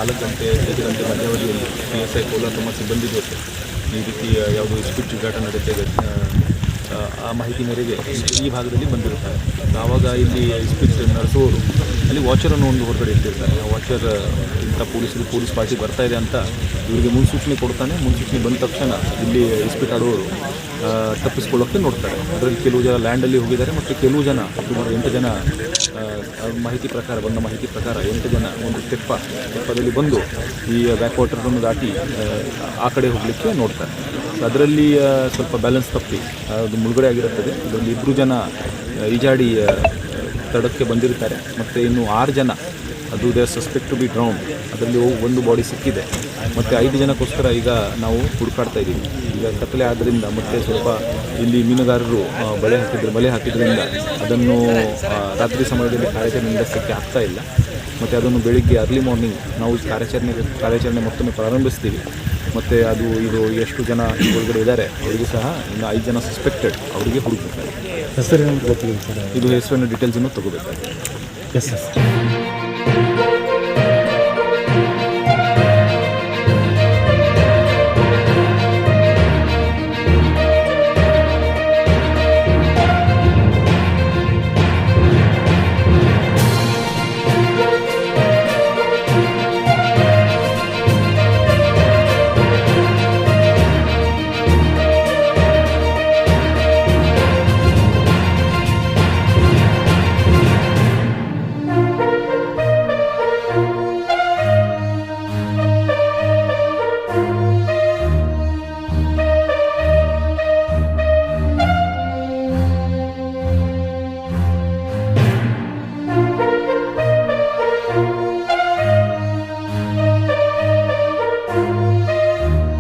4 ಗಂಟೆ 5 ಗಂಟೆ ಮಧ್ಯಾವಧಿಯಲ್ಲಿ PSI ಕೋಲಾರ ತಮ್ಮ ಸಿಬ್ಬಂದಿ ಜೊತೆ ಈ ರೀತಿ ಯಾವುದೋ ಇಸ್ಪಿಟ್ ಜೂಜಾಟ ನಡೀತಿದೆ ಆ ಮಾಹಿತಿ ಮೇರೆಗೆ ಈ ಭಾಗದಲ್ಲಿ ಬಂದಿರ್ತಾರೆ. ಆವಾಗ ಇಲ್ಲಿ ಇಸ್ಪಿಟ್ ನಡೆಸುವವರು ಅಲ್ಲಿ ವಾಚರನ್ನು ಒಂದು ಹೊರಗಡೆ ಇಟ್ಟಿರ್ತಾರೆ. ಆ ವಾಚರ್ ಇಂಥ ಪೊಲೀಸ್ ಪಾರ್ಟಿ ಬರ್ತಾ ಇದೆ ಅಂತ ಇವರಿಗೆ ಮುನ್ಸೂಚನೆ ಕೊಡ್ತಾನೆ. ಮುನ್ಸೂಚನೆ ಬಂದ ತಕ್ಷಣ ಇಲ್ಲಿ ಇಸ್ಪಿಟ್ ಆಡುವವರು ತಪ್ಪಿಸ್ಕೊಳ್ಳೋಕ್ಕೆ ನೋಡ್ತಾರೆ. ಅದರಲ್ಲಿ ಕೆಲವು ಜನ ಲ್ಯಾಂಡಲ್ಲಿ ಹೋಗಿದ್ದಾರೆ ಮತ್ತು ಕೆಲವು ಜನ ಸುಮಾರು 8 ಜನ ಮಾಹಿತಿ ಪ್ರಕಾರ 8 ಜನ ಒಂದು ತೆಪ್ಪದಲ್ಲಿ ಬಂದು ಈ ಬ್ಯಾಕ್ ವಾಟರನ್ನು ದಾಟಿ ಆ ಕಡೆ ಹೋಗಲಿಕ್ಕೆ ನೋಡ್ತಾರೆ. ಅದರಲ್ಲಿ ಸ್ವಲ್ಪ ಬ್ಯಾಲೆನ್ಸ್ ತಪ್ಪಿ ಅದು ಮುಳುಗಡೆ ಆಗಿರುತ್ತದೆ. ಇದರಲ್ಲಿ 2 ಜನ ಈಜಾಡಿ ತಡಕ್ಕೆ ಬಂದಿರ್ತಾರೆ ಮತ್ತು ಇನ್ನು 6 ಜನ ಅದು they suspect to B drowned. ಅದರಲ್ಲಿ ಒಂದು ಬಾಡಿ ಸಿಕ್ಕಿದೆ ಮತ್ತು 5 ಜನಕ್ಕೋಸ್ಕರ ಈಗ ನಾವು ಹುಡುಕಾಡ್ತಾ ಇದ್ದೀವಿ. ಈಗ ಕತ್ತಲೆ ಆದ್ದರಿಂದ ಮತ್ತು ಸ್ವಲ್ಪ ಇಲ್ಲಿ ಮೀನುಗಾರರು ಬಲೆ ಹಾಕಿದ್ರಿಂದ ಅದನ್ನು ರಾತ್ರಿ ಸಮಯದಲ್ಲಿ ಕಾರ್ಯಾಚರಣೆ ನಡೆಸೋಕ್ಕೆ ಆಗ್ತಾ ಇಲ್ಲ. ಮತ್ತು ಅದನ್ನು ಬೆಳಿಗ್ಗೆ ಅರ್ಲಿ ಮಾರ್ನಿಂಗ್ ನಾವು ಕಾರ್ಯಾಚರಣೆ ಮತ್ತೊಮ್ಮೆ ಪ್ರಾರಂಭಿಸ್ತೀವಿ. ಮತ್ತು ಇದು ಎಷ್ಟು ಜನ ಒಳಗಡೆ ಇದ್ದಾರೆ ಅವರಿಗೂ ಸಹ ಇನ್ನು 5 ಜನ ಸಸ್ಪೆಕ್ಟೆಡ್ ಅವರಿಗೆ ಹುಡುಕಬೇಕಾಗಿದೆ. ಹೆಸರೇನು ಗೊತ್ತಿಲ್ಲ ಸರ್? ಇದು ಹೆಸರಿನ ಡೀಟೇಲ್ಸನ್ನು ತಗೋಬೇಕಾಗಿದೆ. Yes sir.